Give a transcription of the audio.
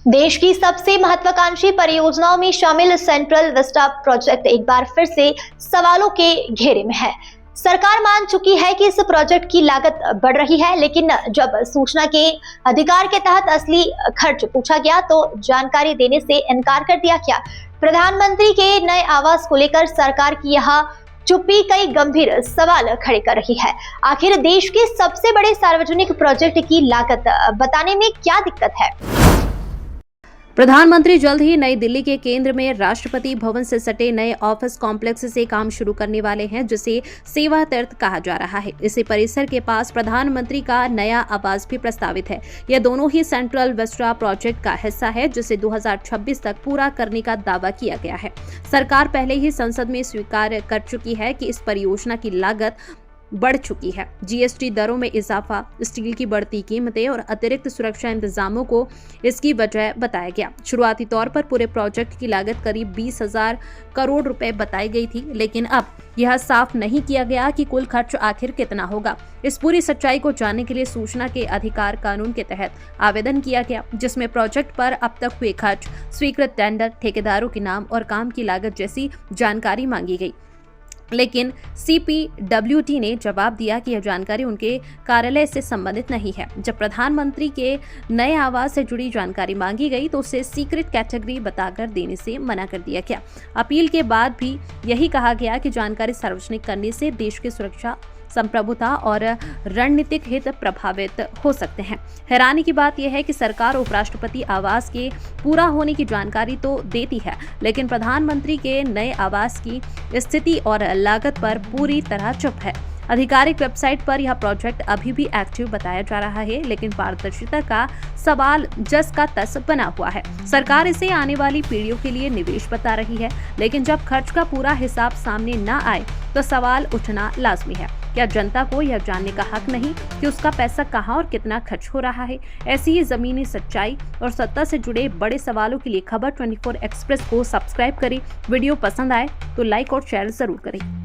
देश की सबसे महत्वाकांक्षी परियोजनाओं में शामिल सेंट्रल विस्टा प्रोजेक्ट एक बार फिर से सवालों के घेरे में है। सरकार मान चुकी है कि इस प्रोजेक्ट की लागत बढ़ रही है, लेकिन जब सूचना के अधिकार के तहत असली खर्च पूछा गया तो जानकारी देने से इनकार कर दिया गया। प्रधानमंत्री के नए आवास को लेकर सरकार की यह चुप्पी कई गंभीर सवाल खड़े कर रही है। आखिर देश के सबसे बड़े सार्वजनिक प्रोजेक्ट की लागत बताने में क्या दिक्कत है? प्रधानमंत्री जल्द ही नई दिल्ली के केंद्र में राष्ट्रपति भवन से सटे नए ऑफिस कॉम्प्लेक्स से काम शुरू करने वाले हैं, जिसे सेवा तीर्थ कहा जा रहा है। इसी परिसर के पास प्रधानमंत्री का नया आवास भी प्रस्तावित है। यह दोनों ही सेंट्रल विस्टा प्रोजेक्ट का हिस्सा है, जिसे 2026 तक पूरा करने का दावा किया गया है। सरकार पहले ही संसद में स्वीकार कर चुकी है कि इस परियोजना की लागत बढ़ चुकी है। जीएसटी दरों में इजाफा, स्टील की बढ़ती कीमतें और अतिरिक्त सुरक्षा इंतजामों को इसकी वजह बताया गया। शुरुआती तौर पर पूरे प्रोजेक्ट की लागत करीब 20,000 करोड़ रुपए बताई गई थी, लेकिन अब यह साफ नहीं किया गया कि कुल खर्च आखिर कितना होगा। इस पूरी सच्चाई को जानने के लिए सूचना के अधिकार कानून के तहत आवेदन किया गया, जिसमें प्रोजेक्ट पर अब तक हुए खर्च, स्वीकृत टेंडर, ठेकेदारों के नाम और काम की लागत जैसी जानकारी मांगी गई। लेकिन CPWD ने जवाब दिया कि यह जानकारी उनके कार्यालय से संबंधित नहीं है। जब प्रधानमंत्री के नए आवास से जुड़ी जानकारी मांगी गई तो उसे सीक्रेट कैटेगरी बताकर देने से मना कर दिया गया। अपील के बाद भी यही कहा गया कि जानकारी सार्वजनिक करने से देश की सुरक्षा, संप्रभुता और रणनीतिक हित प्रभावित हो सकते हैं। हैरानी की बात यह है कि सरकार उपराष्ट्रपति आवास के पूरा होने की जानकारी तो देती है, लेकिन प्रधानमंत्री के नए आवास की स्थिति और लागत पर पूरी तरह चुप है। आधिकारिक वेबसाइट पर यह प्रोजेक्ट अभी भी एक्टिव बताया जा रहा है, लेकिन पारदर्शिता का सवाल जस का तस बना हुआ है। सरकार इसे आने वाली पीढ़ियों के लिए निवेश बता रही है, लेकिन जब खर्च का पूरा हिसाब सामने न आए तो सवाल उठना लाजमी है। क्या जनता को यह जानने का हक नहीं कि उसका पैसा कहां और कितना खर्च हो रहा है? ऐसी ही जमीनी सच्चाई और सत्ता से जुड़े बड़े सवालों के लिए खबर 24 एक्सप्रेस को सब्सक्राइब करें। वीडियो पसंद आए तो लाइक और शेयर जरूर करें।